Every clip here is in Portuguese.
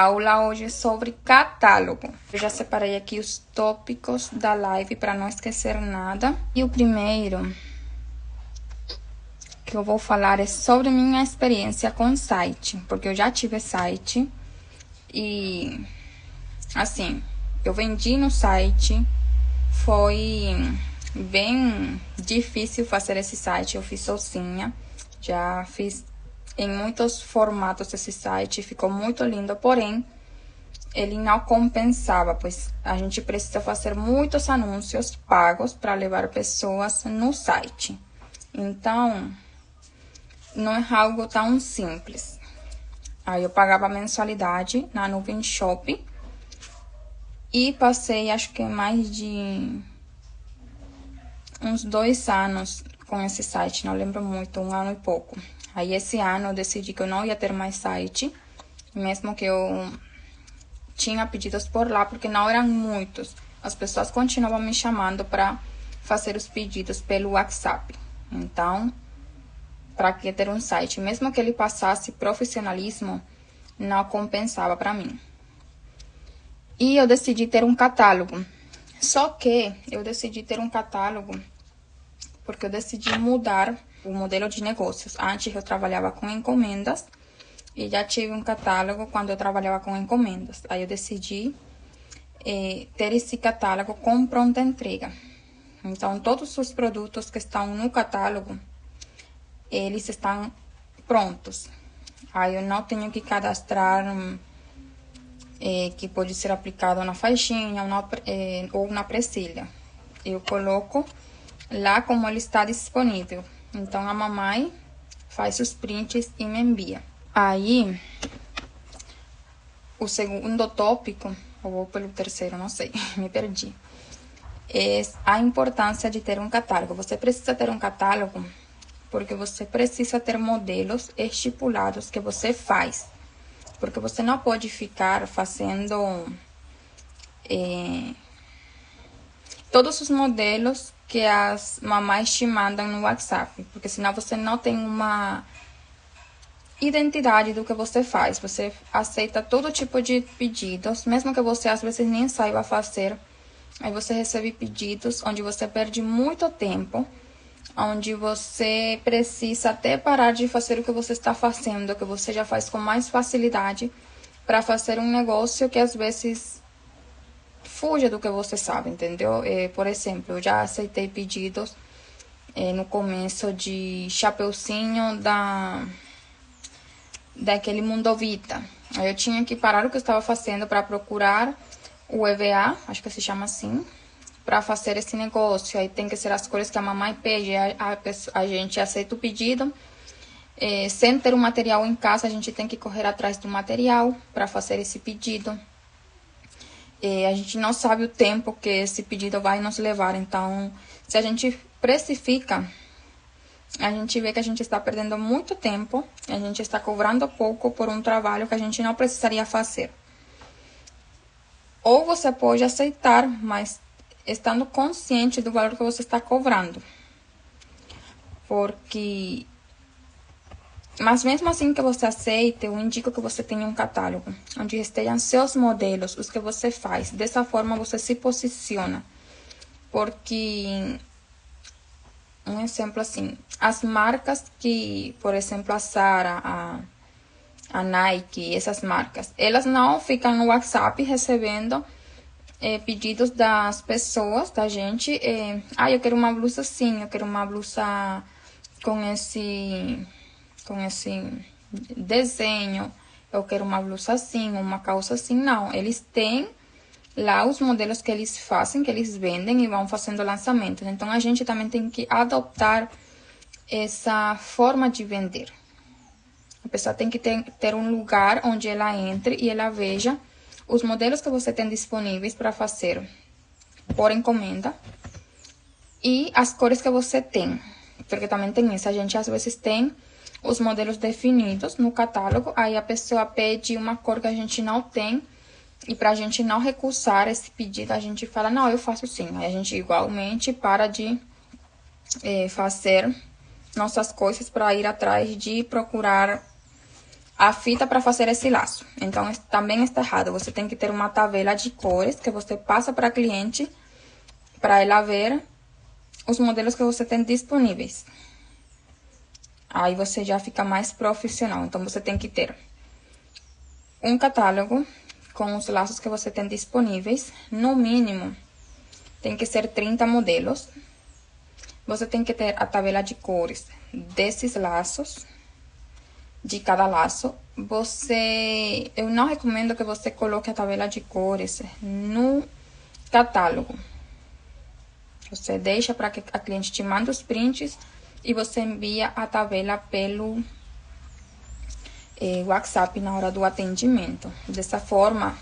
A aula hoje é sobre catálogo. Eu já separei aqui os tópicos da live para não esquecer nada. E o primeiro que eu vou falar é sobre minha experiência com site, porque eu já tive site e assim, eu vendi no site, foi bem difícil fazer esse site, eu fiz sozinha, já fiz em muitos formatos esse site, ficou muito lindo, porém ele não compensava, pois a gente precisa fazer muitos anúncios pagos para levar pessoas no site. Então, não é algo tão simples. Aí eu pagava mensalidade na Nuvem Shop e passei, acho que mais de uns 2 anos com esse site, não lembro muito, 1 ano e pouco. Aí esse ano eu decidi que eu não ia ter mais site, mesmo que eu tinha pedidos por lá, porque não eram muitos. As pessoas continuavam me chamando para fazer os pedidos pelo WhatsApp. Então, para que ter um site? Mesmo que ele passasse profissionalismo, não compensava para mim. E eu decidi ter um catálogo. Só que eu decidi ter um catálogo porque eu decidi mudar o modelo de negócios. Antes eu trabalhava com encomendas e já tive um catálogo quando eu trabalhava com encomendas. Aí eu decidi ter esse catálogo com pronta entrega. Então, todos os produtos que estão no catálogo, eles estão prontos. Aí eu não tenho que cadastrar que pode ser aplicado na faixinha ou na presilha. Eu coloco lá como ele está disponível. Então, a mamãe faz os prints e me envia. Aí, o segundo tópico, ou vou pelo terceiro, não sei, me perdi. É a importância de ter um catálogo. Você precisa ter um catálogo porque você precisa ter modelos estipulados que você faz. Porque você não pode ficar fazendo todos os modelos que as mamães te mandam no WhatsApp. Porque senão você não tem uma identidade do que você faz. Você aceita todo tipo de pedidos, mesmo que você às vezes nem saiba fazer. Aí você recebe pedidos onde você perde muito tempo, onde você precisa até parar de fazer o que você está fazendo, que você já faz com mais facilidade, para fazer um negócio que às vezes fuja do que você sabe, entendeu? Por exemplo, eu já aceitei pedidos no começo de chapeuzinho daquele Mundovita. Aí eu tinha que parar o que eu estava fazendo para procurar o EVA, acho que se chama assim, para fazer esse negócio. Aí tem que ser as cores que a mamãe pede, a gente aceita o pedido. Sem ter o material em casa, a gente tem que correr atrás do material para fazer esse pedido. A gente não sabe o tempo que esse pedido vai nos levar, então se a gente precifica, a gente vê que a gente está perdendo muito tempo, a gente está cobrando pouco por um trabalho que a gente não precisaria fazer. Ou você pode aceitar, mas estando consciente do valor que você está cobrando. Mas mesmo assim que você aceite, eu indico que você tenha um catálogo, onde estejam seus modelos, os que você faz. Dessa forma você se posiciona. Porque, um exemplo assim, as marcas que, por exemplo, a Zara, a Nike, essas marcas, elas não ficam no WhatsApp recebendo pedidos das pessoas, da gente. Eu quero uma blusa assim, eu quero uma blusa com esse desenho, eu quero uma blusa assim, uma calça assim. Não, eles têm lá os modelos que eles fazem, que eles vendem e vão fazendo lançamentos. Então, a gente também tem que adoptar essa forma de vender. A pessoa tem que ter um lugar onde ela entre e ela veja os modelos que você tem disponíveis para fazer por encomenda e as cores que você tem. Porque também tem isso, a gente às vezes tem os modelos definidos no catálogo, aí a pessoa pede uma cor que a gente não tem, e pra gente não recusar esse pedido, a gente fala, não, eu faço sim. Aí a gente igualmente para de fazer nossas coisas para ir atrás de procurar a fita para fazer esse laço. Então, também está errado. Você tem que ter uma tabela de cores que você passa para a cliente, para ela ver os modelos que você tem disponíveis. Aí você já fica mais profissional. Então, você tem que ter um catálogo com os laços que você tem disponíveis. No mínimo, tem que ser 30 modelos. Você tem que ter a tabela de cores desses laços, de cada laço. Eu não recomendo que você coloque a tabela de cores no catálogo. Você deixa para que a cliente te mande os prints e você envia a tabela pelo WhatsApp na hora do atendimento. Dessa forma,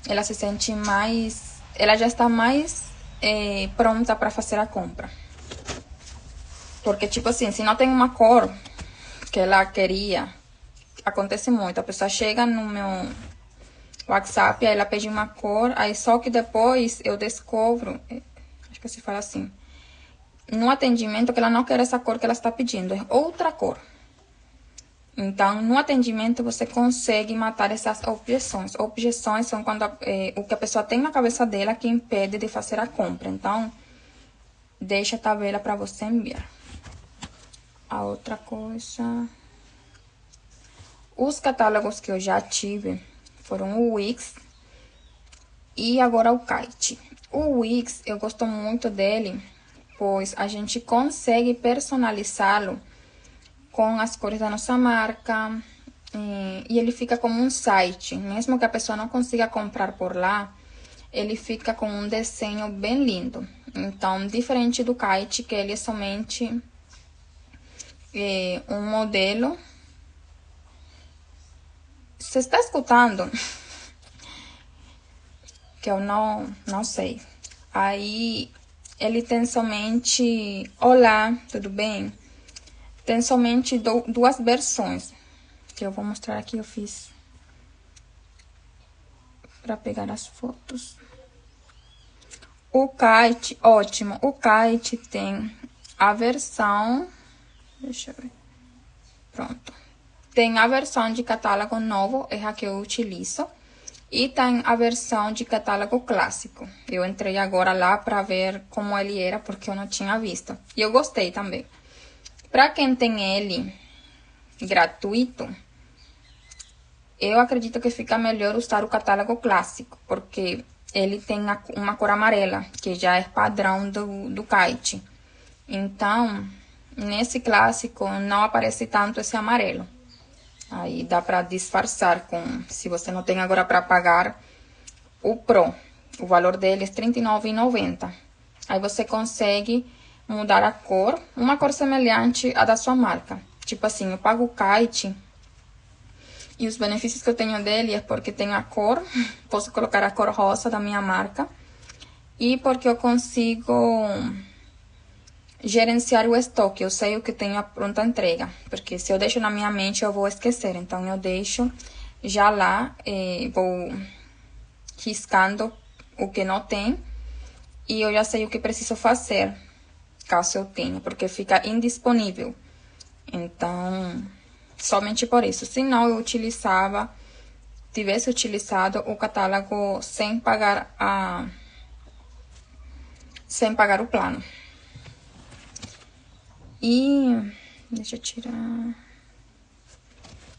ela se sente mais... Ela já está mais pronta para fazer a compra. Porque, tipo assim, se não tem uma cor que ela queria, acontece muito. A pessoa chega no meu WhatsApp, aí ela pede uma cor, aí só que depois eu descubro, acho que se fala assim, no atendimento que ela não quer essa cor que ela está pedindo, é outra cor. Então, no atendimento você consegue matar essas objeções. Objeções são quando o que a pessoa tem na cabeça dela que impede de fazer a compra. Então, deixa a tabela para você enviar. A outra coisa... Os catálogos que eu já tive foram o Wix e agora o Kite. O Wix, eu gosto muito dele, pois a gente consegue personalizá-lo com as cores da nossa marca. E ele fica como um site. Mesmo que a pessoa não consiga comprar por lá, ele fica com um desenho bem lindo. Então, diferente do Kite, que ele é somente... um modelo. Você está escutando? Que eu não sei. Aí ele tem somente... Olá, tudo bem? Tem somente duas versões. Que eu vou mostrar aqui, eu fiz para pegar as fotos. O Kite, ótimo. O Kite tem a versão... Deixa eu ver. Pronto. Tem a versão de catálogo novo, é a que eu utilizo. E tem a versão de catálogo clássico. Eu entrei agora lá para ver como ele era, porque eu não tinha visto. E eu gostei também. Para quem tem ele gratuito, eu acredito que fica melhor usar o catálogo clássico, porque ele tem uma cor amarela, que já é padrão do Kite. Então... Nesse clássico não aparece tanto esse amarelo. Aí dá para disfarçar com... Se você não tem agora para pagar o Pro. O valor dele é R$ 39,90. Aí você consegue mudar a cor. Uma cor semelhante à da sua marca. Tipo assim, eu pago o Kite. E os benefícios que eu tenho dele é porque tem a cor. Posso colocar a cor rosa da minha marca. E porque eu consigo... gerenciar o estoque, eu sei o que tenho a pronta entrega, porque se eu deixo na minha mente eu vou esquecer, então eu deixo já lá, vou riscando o que não tem e eu já sei o que preciso fazer, caso eu tenha, porque fica indisponível, então somente por isso, senão eu tivesse utilizado o catálogo sem pagar o plano. E deixa eu tirar. O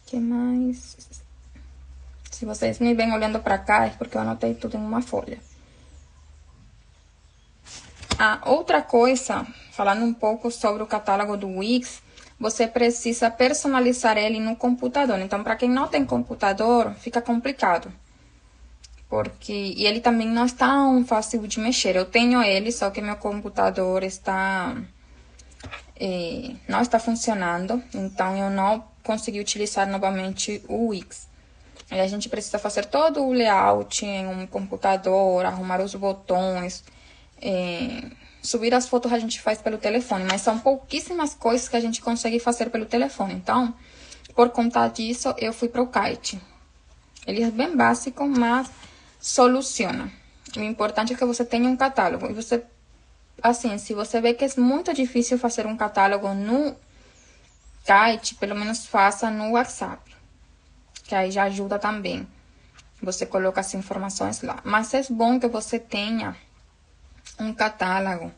que mais? Se vocês me vêm olhando pra cá, é porque eu anotei tudo em uma folha. A outra coisa, falando um pouco sobre o catálogo do Wix, você precisa personalizar ele no computador. Então, para quem não tem computador, fica complicado. E ele também não é tão fácil de mexer. Eu tenho ele, só que meu computador não está funcionando, então eu não consegui utilizar novamente o Wix. Aí a gente precisa fazer todo o layout em um computador, arrumar os botões, subir as fotos a gente faz pelo telefone, mas são pouquíssimas coisas que a gente consegue fazer pelo telefone. Então, por conta disso, eu fui para o Kite. Ele é bem básico, mas soluciona. O importante é que você tenha um catálogo e você... Assim, se você vê que é muito difícil fazer um catálogo no Kite, pelo menos faça no WhatsApp. que aí já ajuda também. Você coloca as informações lá. Mas é bom que você tenha um catálogo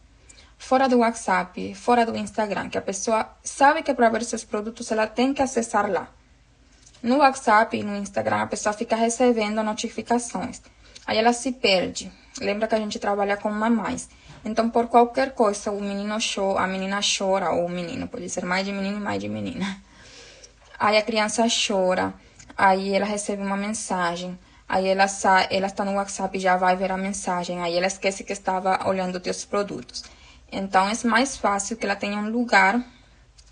fora do WhatsApp, fora do Instagram, que a pessoa sabe que para ver seus produtos ela tem que acessar lá. No WhatsApp e no Instagram a pessoa fica recebendo notificações. Aí ela se perde. Lembra que a gente trabalha com mamães. Então, por qualquer coisa, o menino chora, a menina chora, ou o menino, pode ser mais de menino e mais de menina. Aí a criança chora, aí ela recebe uma mensagem. Aí ela está no WhatsApp e já vai ver a mensagem. Aí ela esquece que estava olhando teus produtos. Então, é mais fácil que ela tenha um lugar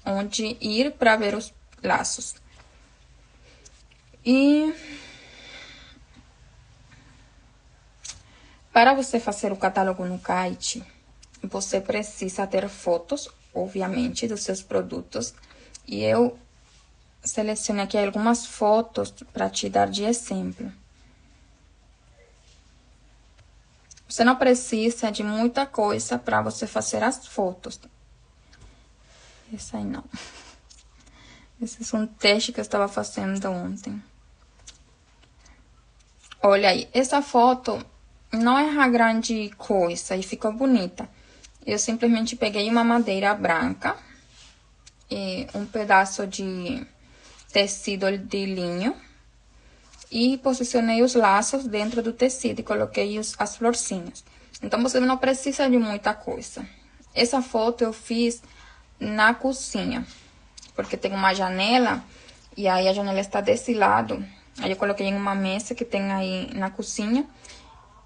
onde ir para ver os laços. E para você fazer o catálogo no Kite, você precisa ter fotos, obviamente, dos seus produtos. E eu selecionei aqui algumas fotos para te dar de exemplo. Você não precisa de muita coisa para você fazer as fotos. Essa aí não. Esse é um teste que eu estava fazendo ontem. Olha aí, essa foto não é uma grande coisa e ficou bonita. Eu simplesmente peguei uma madeira branca e um pedaço de tecido de linho e posicionei os laços dentro do tecido e coloquei as florzinhas. Então, você não precisa de muita coisa. Essa foto eu fiz na cozinha, porque tem uma janela e aí a janela está desse lado. Aí eu coloquei em uma mesa que tem aí na cozinha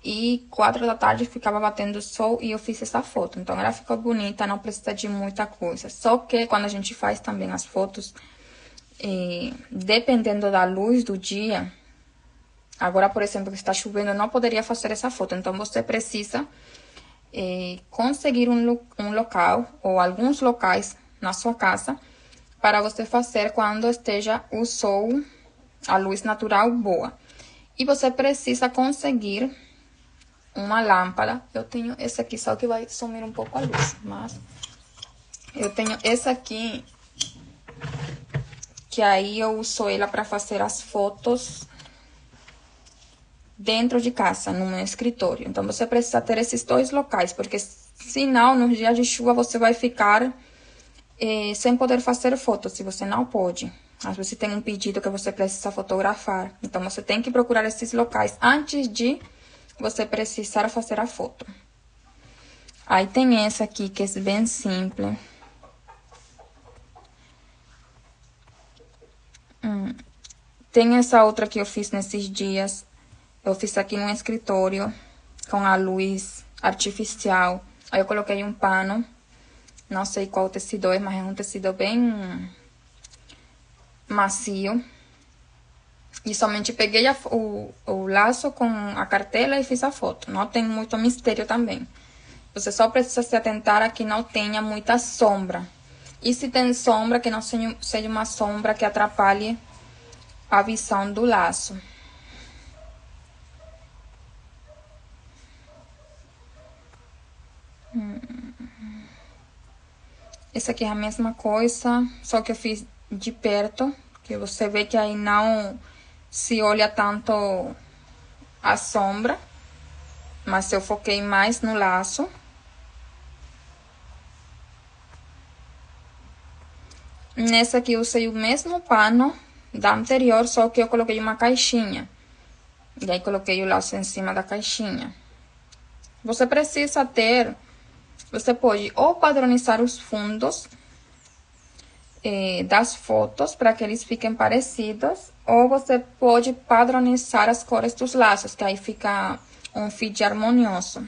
e 4 da tarde ficava batendo sol e eu fiz essa foto. Então, ela ficou bonita, não precisa de muita coisa. Só que quando a gente faz também as fotos, dependendo da luz do dia... Agora, por exemplo, que está chovendo, eu não poderia fazer essa foto. Então, você precisa conseguir um local ou alguns locais na sua casa para você fazer quando esteja o sol, a luz natural boa. E você precisa conseguir uma lâmpada. Eu tenho esse aqui, só que vai sumir um pouco a luz, mas eu tenho esse aqui, que aí eu uso ela para fazer as fotos dentro de casa, no meu escritório. Então, você precisa ter esses 2 locais, porque senão, nos dias de chuva, você vai ficar sem poder fazer fotos, se você não pode. Às vezes tem um pedido que você precisa fotografar. Então, você tem que procurar esses locais antes de você precisar fazer a foto. Aí tem essa aqui, que é bem simples. Tem essa outra que eu fiz nesses dias. Eu fiz aqui no escritório, com a luz artificial. Aí eu coloquei um pano. Não sei qual tecido é, mas é um tecido bem macio. E somente peguei o laço com a cartela e fiz a foto. Não tem muito mistério também. Você só precisa se atentar a que não tenha muita sombra. E se tem sombra, que não seja uma sombra que atrapalhe a visão do laço. Esse aqui é a mesma coisa, só que eu fiz de perto, que você vê que aí não se olha tanto a sombra, mas eu foquei mais no laço. Nessa aqui eu usei o mesmo pano da anterior, só que eu coloquei uma caixinha. E aí coloquei o laço em cima da caixinha. Você precisa ter... Você pode ou padronizar os fundos das fotos para que eles fiquem parecidos, ou você pode padronizar as cores dos laços, que aí fica um feed harmonioso.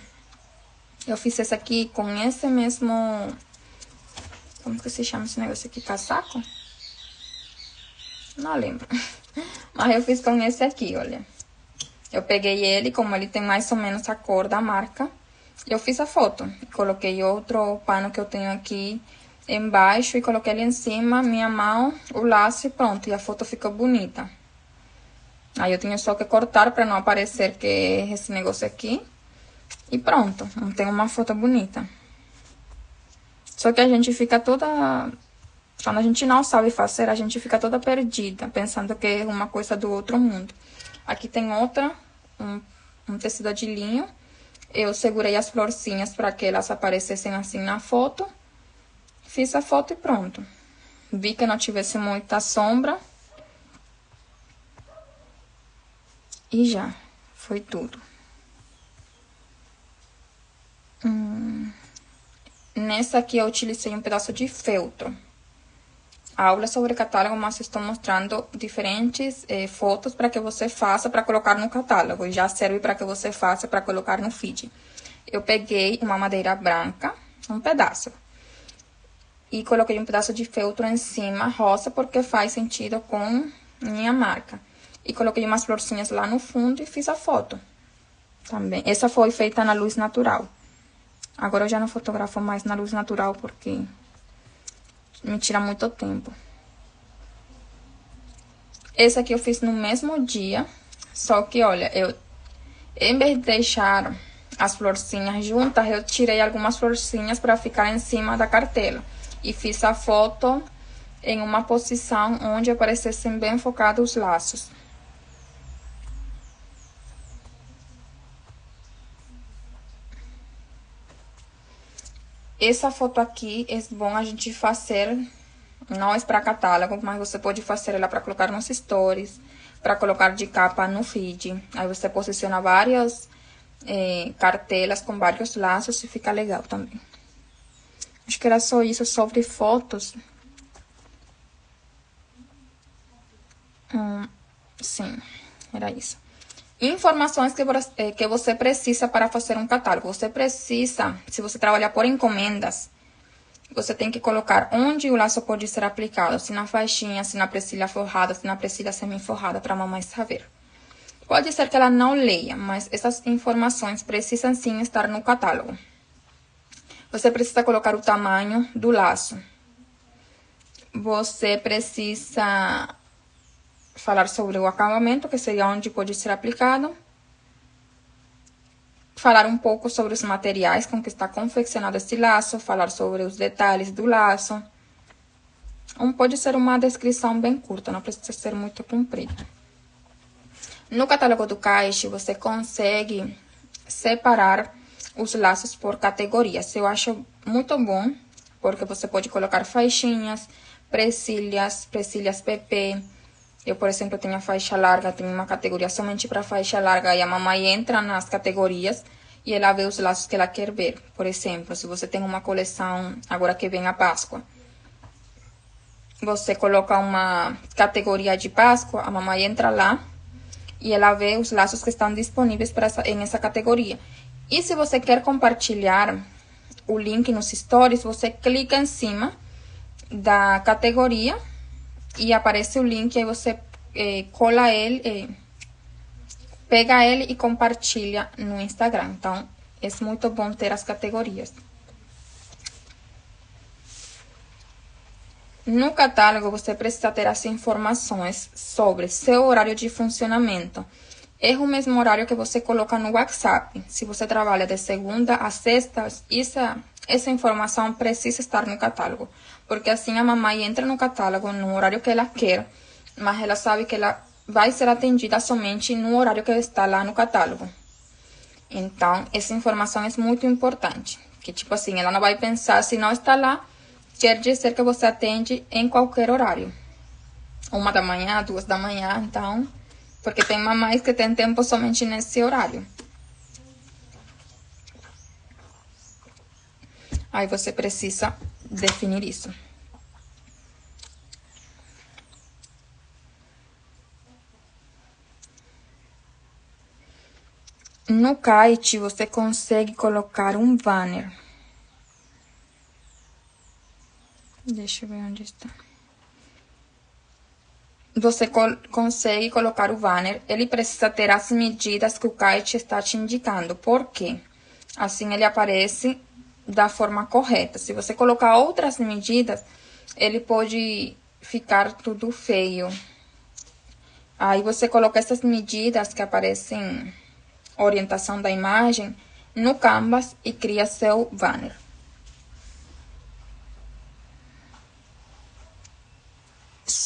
Eu fiz esse aqui com esse mesmo... Como que se chama esse negócio aqui? Casaco? Não lembro. Mas eu fiz com esse aqui, olha. Eu peguei ele, como ele tem mais ou menos a cor da marca. Eu fiz a foto. Coloquei outro pano que eu tenho aqui embaixo e coloquei ali em cima, minha mão, o laço e pronto. E a foto ficou bonita. Aí eu tinha só que cortar para não aparecer que é esse negócio aqui. E pronto. Tem uma foto bonita. Só que a gente fica toda Quando a gente não sabe fazer, a gente fica toda perdida, pensando que é uma coisa do outro mundo. Aqui tem outra, um tecido de linho. Eu segurei as florzinhas para que elas aparecessem assim na foto. Fiz a foto e pronto. Vi que não tivesse muita sombra. E já, foi tudo. Nessa aqui eu utilizei um pedaço de feltro. A aula sobre catálogo, mas estou mostrando diferentes fotos para que você faça para colocar no catálogo. E já serve para que você faça para colocar no feed. Eu peguei uma madeira branca, um pedaço. E coloquei um pedaço de feltro em cima, rosa, porque faz sentido com minha marca. E coloquei umas florzinhas lá no fundo e fiz a foto. Também. Essa foi feita na luz natural. Agora eu já não fotografo mais na luz natural porque me tira muito tempo. Esse aqui eu fiz no mesmo dia. Só que, olha, em vez de deixar as florzinhas juntas, eu tirei algumas florzinhas para ficar em cima da cartela. E fiz a foto em uma posição onde aparecessem bem focados os laços. Essa foto aqui é bom a gente fazer, não é para catálogo, mas você pode fazer ela para colocar nos stories, para colocar de capa no feed. Aí você posiciona várias cartelas com vários laços e fica legal também. Acho que era só isso sobre fotos. Sim, era isso. Informações que você precisa para fazer um catálogo. Você precisa, se você trabalhar por encomendas, você tem que colocar onde o laço pode ser aplicado. Se na faixinha, se na presilha forrada, se na presilha semi-forrada, para a mamãe saber. Pode ser que ela não leia, mas essas informações precisam sim estar no catálogo. Você precisa colocar o tamanho do laço. Você precisa falar sobre o acabamento, que seria onde pode ser aplicado. Falar um pouco sobre os materiais com que está confeccionado esse laço. Falar sobre os detalhes do laço. Pode ser uma descrição bem curta, não precisa ser muito comprida. No catálogo do Kaishi, você consegue separar os laços por categorias. Eu acho muito bom, porque você pode colocar faixinhas, presilhas PP. Eu, por exemplo, tenho a faixa larga, tenho uma categoria somente para faixa larga, e a mamãe entra nas categorias e ela vê os laços que ela quer ver. Por exemplo, se você tem uma coleção, agora que vem a Páscoa, você coloca uma categoria de Páscoa, a mamãe entra lá e ela vê os laços que estão disponíveis em essa categoria. E se você quer compartilhar o link nos stories, você clica em cima da categoria e aparece o link, aí você cola ele, pega ele e compartilha no Instagram. Então, é muito bom ter as categorias. No catálogo, você precisa ter as informações sobre seu horário de funcionamento. É o mesmo horário que você coloca no WhatsApp. Se você trabalha de segunda a sexta, essa informação precisa estar no catálogo. Porque assim a mamãe entra no catálogo no horário que ela quer, mas ela sabe que ela vai ser atendida somente no horário que está lá no catálogo. Então, essa informação é muito importante. Que tipo assim, ela não vai pensar, se não está lá, quer dizer que você atende em qualquer horário. 1 da manhã, 2 da manhã, então... Porque tem mamães que tem tempo somente nesse horário. Aí você precisa definir isso. No kite, você consegue colocar um banner. Deixa eu ver onde está. Você consegue colocar o banner. Ele precisa ter as medidas que o kite está te indicando. Por quê? Assim ele aparece da forma correta. Se você colocar outras medidas, ele pode ficar tudo feio. Aí você coloca essas medidas que aparecem orientação da imagem no Canvas e cria seu banner.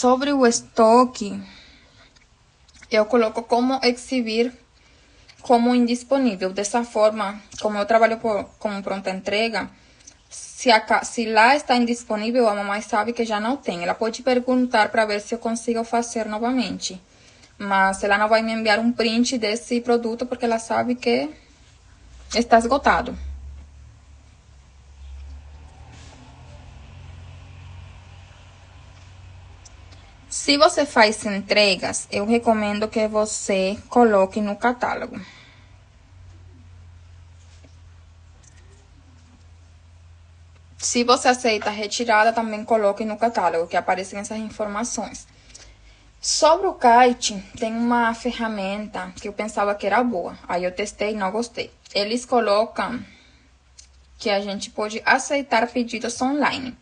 Sobre o estoque, eu coloco como exibir como indisponível. Dessa forma, como eu trabalho como pronta entrega, se lá está indisponível, a mamãe sabe que já não tem. Ela pode perguntar para ver se eu consigo fazer novamente. Mas ela não vai me enviar um print desse produto porque ela sabe que está esgotado. Se você faz entregas, eu recomendo que você coloque no catálogo. Se você aceita a retirada, também coloque no catálogo, que aparecem essas informações. Sobre o kite, tem uma ferramenta que eu pensava que era boa. Aí eu testei e não gostei. Eles colocam que a gente pode aceitar pedidos online.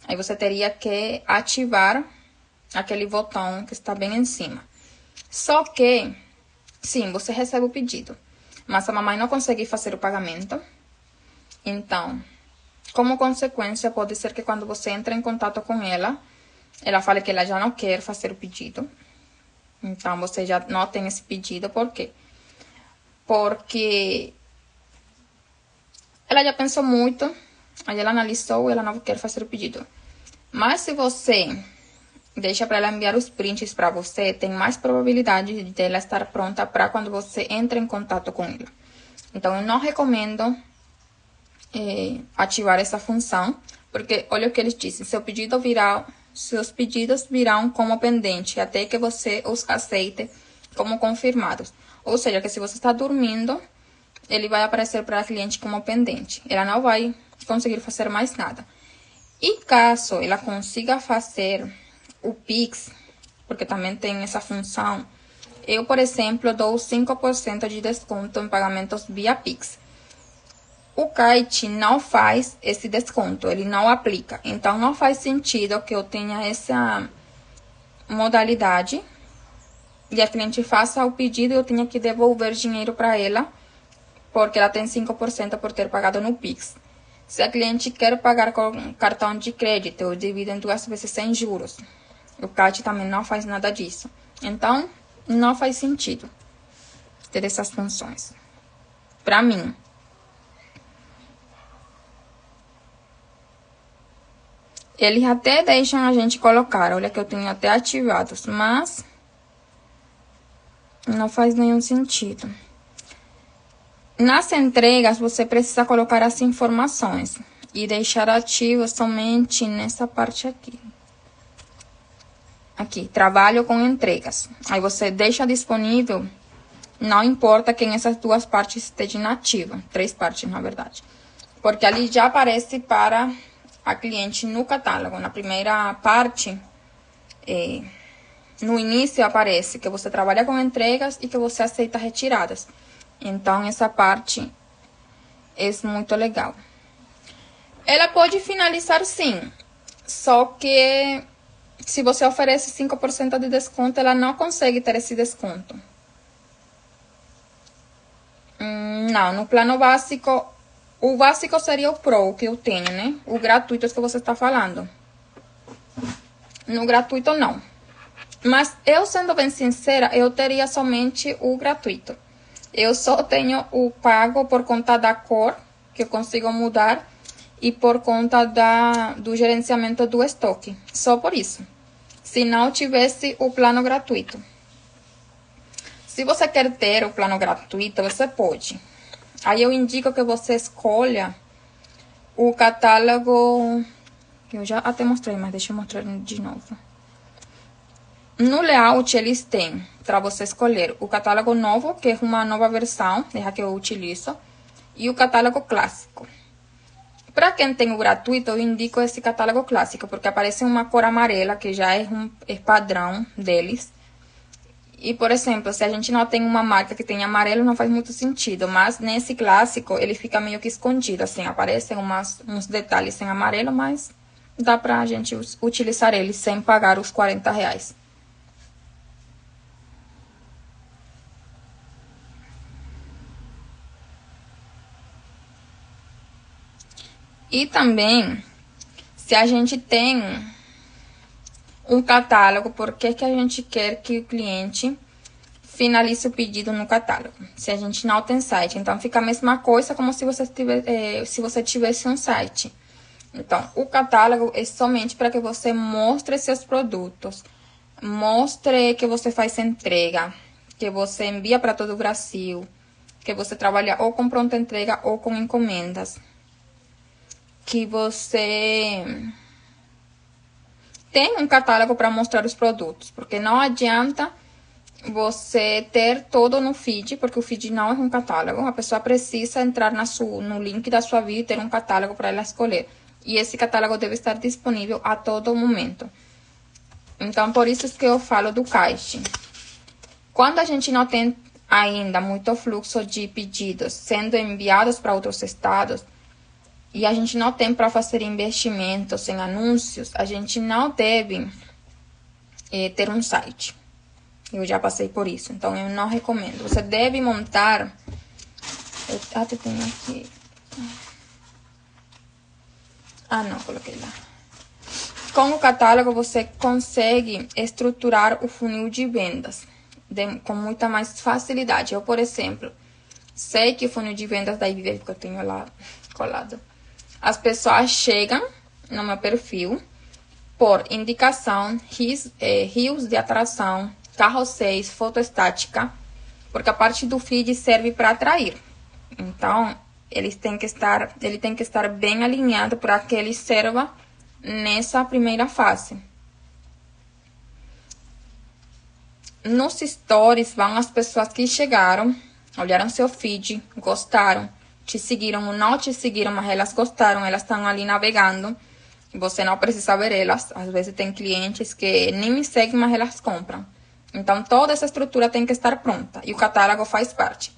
Aí você teria que ativar aquele botão que está bem em cima. Só que, sim, você recebe o pedido, mas a mamãe não consegue fazer o pagamento. Então, como consequência, pode ser que quando você entra em contato com ela, ela fale que ela já não quer fazer o pedido. Então, você já não tem esse pedido. Por quê? Porque ela já pensou muito, aí ela analisou e ela não quer fazer o pedido. Mas se você deixa para ela enviar os prints para você, tem mais probabilidade de ela estar pronta para quando você entra em contato com ela. Então, eu não recomendo ativar essa função, porque olha o que eles dizem: seus pedidos virão como pendente até que você os aceite como confirmados. Ou seja, que se você está dormindo, ele vai aparecer para a cliente como pendente. Ela não vai conseguir fazer mais nada. E caso ela consiga fazer o Pix, porque também tem essa função, eu, por exemplo, dou 5% de desconto em pagamentos via Pix. O kite não faz esse desconto, ele não aplica. Então, não faz sentido que eu tenha essa modalidade e a cliente faça o pedido e eu tenha que devolver dinheiro para ela, porque ela tem 5% por ter pagado no Pix. Se a cliente quer pagar com cartão de crédito, eu divido em 2 vezes sem juros. O kite também não faz nada disso. Então, não faz sentido ter essas funções. Para mim. Eles até deixam a gente colocar, olha que eu tenho até ativados, mas não faz nenhum sentido. Nas entregas, você precisa colocar as informações e deixar ativo somente nessa parte aqui. Aqui, trabalho com entregas. Aí você deixa disponível, não importa que essas 2 partes estejam inativas, 3 partes na verdade. Porque ali já aparece para a cliente no catálogo. Na primeira parte, no início aparece que você trabalha com entregas e que você aceita retiradas. Então, essa parte é muito legal. Ela pode finalizar sim, só que se você oferece 5% de desconto, ela não consegue ter esse desconto. Não, no plano básico, o básico seria o Pro que eu tenho, né? O gratuito é o que você está falando. No gratuito, não. Mas eu, sendo bem sincera, eu teria somente o gratuito. Eu só tenho o pago por conta da cor, que eu consigo mudar, e por conta do gerenciamento do estoque. Só por isso. Se não tivesse o plano gratuito. Se você quer ter o plano gratuito, você pode. Aí eu indico que você escolha o catálogo. Eu já até mostrei, mas deixa eu mostrar de novo. No layout, eles têm para você escolher o catálogo novo, que é uma nova versão, é a que eu utilizo, e o catálogo clássico. Para quem tem o gratuito, eu indico esse catálogo clássico, porque aparece uma cor amarela, que já é padrão deles. E, por exemplo, se a gente não tem uma marca que tem amarelo, não faz muito sentido. Mas nesse clássico, ele fica meio que escondido, assim, aparecem uns detalhes em amarelo, mas dá pra gente utilizar ele sem pagar os R$40. E também, se a gente tem um catálogo, por que que a gente quer que o cliente finalize o pedido no catálogo, se a gente não tem site? Então, fica a mesma coisa como se você tivesse um site. Então, o catálogo é somente para que você mostre seus produtos, mostre que você faz entrega, que você envia para todo o Brasil, que você trabalha ou com pronta entrega ou com encomendas, que você tem um catálogo para mostrar os produtos, porque não adianta você ter todo no feed, porque o feed não é um catálogo. A pessoa precisa entrar no link da sua vida e ter um catálogo para ela escolher. E esse catálogo deve estar disponível a todo momento. Então, por isso que eu falo do caixa. Quando a gente não tem ainda muito fluxo de pedidos sendo enviados para outros estados, e a gente não tem para fazer investimentos em anúncios, a gente não deve ter um site. Eu já passei por isso, então eu não recomendo. Você deve montar... Eu até tenho aqui... Ah, não, coloquei lá. Com o catálogo, você consegue estruturar o funil de vendas com muita mais facilidade. Eu, por exemplo, sei que o funil de vendas da IBV, que eu tenho lá colado, as pessoas chegam no meu perfil por indicação, rios de atração, carrosséis, foto estática, porque a parte do feed serve para atrair. Então, ele tem que estar bem alinhado para que ele serva nessa primeira fase. Nos stories vão as pessoas que chegaram, olharam seu feed, gostaram, te seguiram ou não te seguiram, mas elas gostaram, elas estão ali navegando. Você não precisa ver elas. Às vezes tem clientes que nem me seguem, mas elas compram. Então, toda essa estrutura tem que estar pronta. E o catálogo faz parte.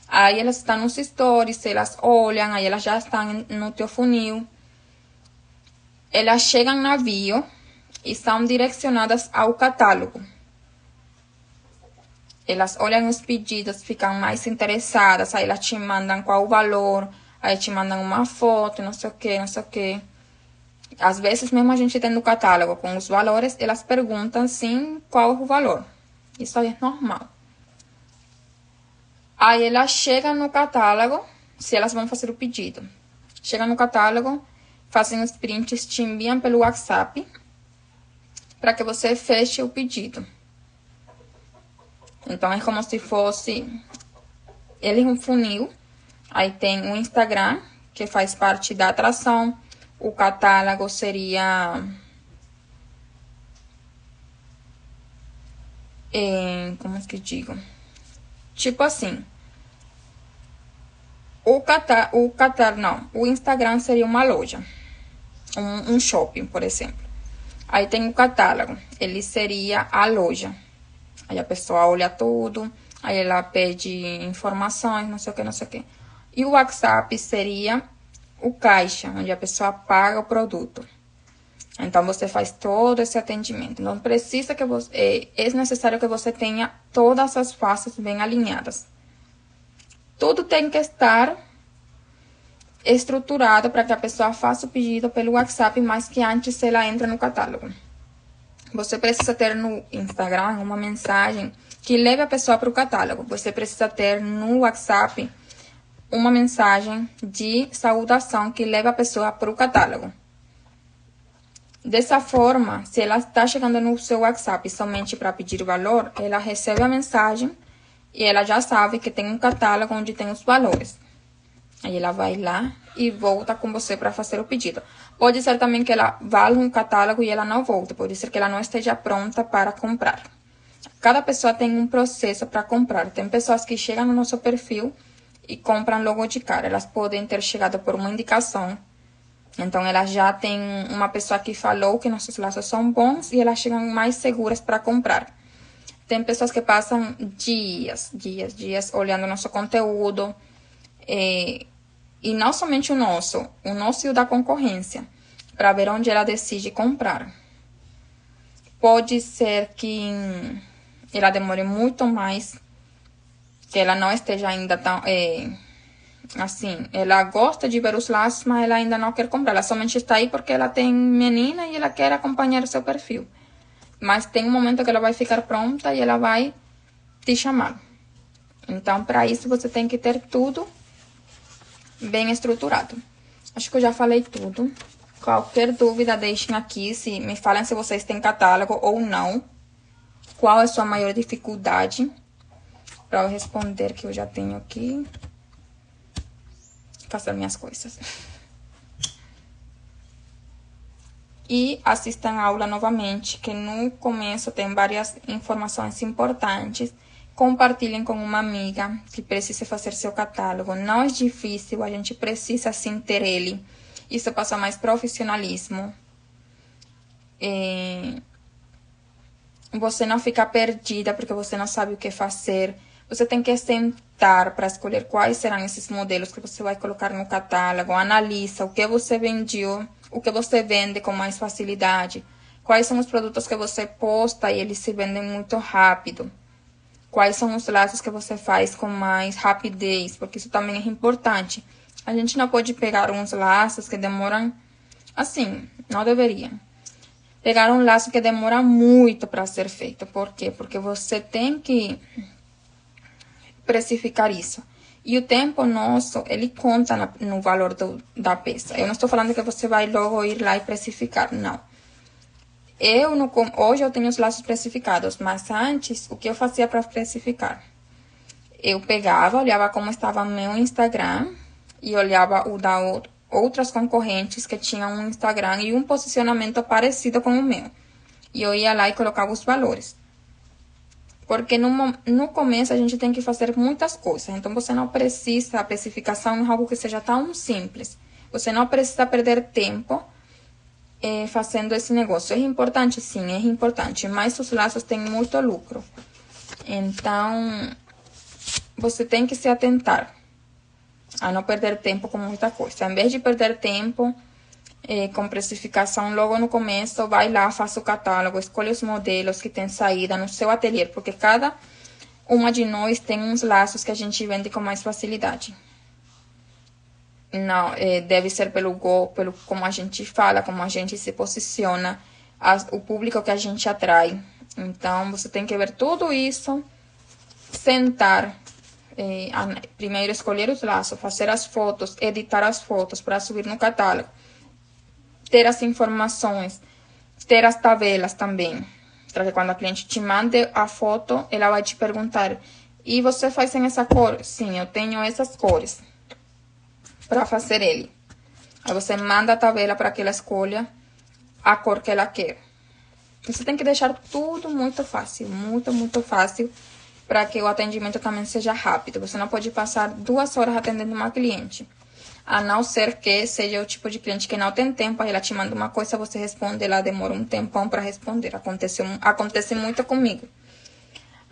Aí elas estão nos stories, elas olham, aí elas já estão no teu funil. Elas chegam na bio e são direcionadas ao catálogo. Elas olham os pedidos, ficam mais interessadas, aí elas te mandam qual o valor, aí te mandam uma foto, não sei o que, não sei o que. Às vezes, mesmo a gente tendo o catálogo com os valores, elas perguntam, sim, qual é o valor. Isso aí é normal. Aí elas chegam no catálogo, se elas vão fazer o pedido. Chegam no catálogo, fazem os prints, te enviam pelo WhatsApp, para que você feche o pedido. Então, é como se fosse... Ele é um funil. Aí tem o Instagram, que faz parte da atração. O catálogo seria... como é que eu digo? Tipo assim. O Instagram seria uma loja. Um shopping, por exemplo. Aí tem o catálogo. Ele seria a loja. Aí a pessoa olha tudo, aí ela pede informações, não sei o que, não sei o que. E o WhatsApp seria o caixa, onde a pessoa paga o produto. Então, você faz todo esse atendimento. Não precisa que você... É necessário que você tenha todas as faces bem alinhadas. Tudo tem que estar estruturado para que a pessoa faça o pedido pelo WhatsApp, mas que antes ela entre no catálogo. Você precisa ter no Instagram uma mensagem que leve a pessoa para o catálogo. Você precisa ter no WhatsApp uma mensagem de saudação que leve a pessoa para o catálogo. Dessa forma, se ela está chegando no seu WhatsApp somente para pedir o valor, ela recebe a mensagem e ela já sabe que tem um catálogo onde tem os valores. Aí ela vai lá e volta com você para fazer o pedido. Pode ser também que ela vá no catálogo e ela não volte. Pode ser que ela não esteja pronta para comprar. Cada pessoa tem um processo para comprar. Tem pessoas que chegam no nosso perfil e compram logo de cara. Elas podem ter chegado por uma indicação. Então, elas já têm uma pessoa que falou que nossos laços são bons e elas chegam mais seguras para comprar. Tem pessoas que passam dias olhando nosso conteúdo. E não somente o nosso e o da concorrência, para ver onde ela decide comprar. Pode ser que ela demore muito mais, que ela não esteja ainda tão... assim, ela gosta de ver os laços, mas ela ainda não quer comprar. Ela somente está aí porque ela tem menina e ela quer acompanhar o seu perfil. Mas tem um momento que ela vai ficar pronta e ela vai te chamar. Então, para isso, você tem que ter tudo bem estruturado. Acho que eu já falei tudo. Qualquer dúvida, deixem aqui. Me falem se vocês têm catálogo ou não. Qual é a sua maior dificuldade? Para eu responder, que eu já tenho aqui. Fazer minhas coisas. E assistam a aula novamente, que no começo tem várias informações importantes. Compartilhem com uma amiga que precisa fazer seu catálogo. Não é difícil, a gente precisa sim ter ele. Isso passa mais profissionalismo. Você não fica perdida porque você não sabe o que fazer. Você tem que sentar para escolher quais serão esses modelos que você vai colocar no catálogo. Analisa o que você vendeu, o que você vende com mais facilidade. Quais são os produtos que você posta e eles se vendem muito rápido. Quais são os laços que você faz com mais rapidez, porque isso também é importante. A gente não pode pegar uns laços que demoram, assim, não deveria. Pegar um laço que demora muito para ser feito. Por quê? Porque você tem que precificar isso. E o tempo nosso, ele conta no valor da peça. Eu não estou falando que você vai logo ir lá e precificar, não. Hoje eu tenho os laços precificados, mas antes, o que eu fazia para precificar? Eu pegava, olhava como estava meu Instagram e olhava o da outras concorrentes que tinham um Instagram e um posicionamento parecido com o meu. E eu ia lá e colocava os valores. Porque no começo a gente tem que fazer muitas coisas. Então, você não precisa, a precificação é algo que seja tão simples. Você não precisa perder tempo fazendo esse negócio. É importante, sim, é importante. Mas os laços têm muito lucro. Então, você tem que se atentar a não perder tempo com muita coisa. Em vez de perder tempo com precificação logo no começo, vai lá, faça o catálogo, escolhe os modelos que tem saída no seu ateliê, porque cada uma de nós tem uns laços que a gente vende com mais facilidade. Não, deve ser pelo como a gente fala, como a gente se posiciona, o público que a gente atrai. Então, você tem que ver tudo isso, sentar, primeiro escolher os laços, fazer as fotos, editar as fotos para subir no catálogo, ter as informações, ter as tabelas também, para que quando a cliente te mande a foto, ela vai te perguntar: e você faz em essa cor? Sim, eu tenho essas cores para fazer ele. Aí você manda a tabela para que ela escolha a cor que ela quer. Você tem que deixar tudo muito fácil, muito fácil, para que o atendimento também seja rápido. Você não pode passar 2 horas atendendo uma cliente. A não ser que seja o tipo de cliente que não tem tempo, aí ela te manda uma coisa, você responde, ela demora um tempão para responder. Acontece muito comigo.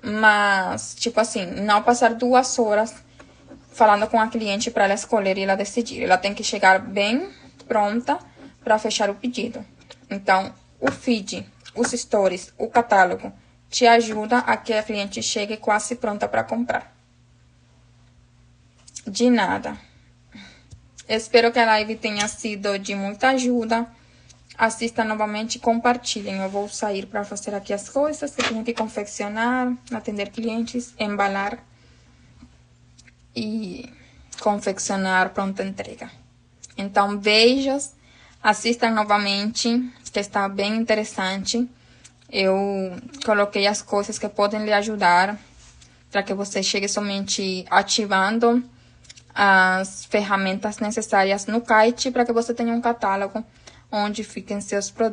Mas, tipo assim, não passar 2 horas falando com a cliente para ela escolher e ela decidir. Ela tem que chegar bem pronta para fechar o pedido. Então, o feed, os stories, o catálogo te ajuda a que a cliente chegue quase pronta para comprar. De nada. Espero que a live tenha sido de muita ajuda. Assista novamente e compartilhem. Eu vou sair para fazer aqui as coisas que tenho que confeccionar, atender clientes, embalar e confeccionar pronta entrega. Então, beijos. Assistam novamente, que está bem interessante. Eu coloquei as coisas que podem lhe ajudar para que você chegue somente ativando as ferramentas necessárias no Kite para que você tenha um catálogo onde fiquem seus produtos.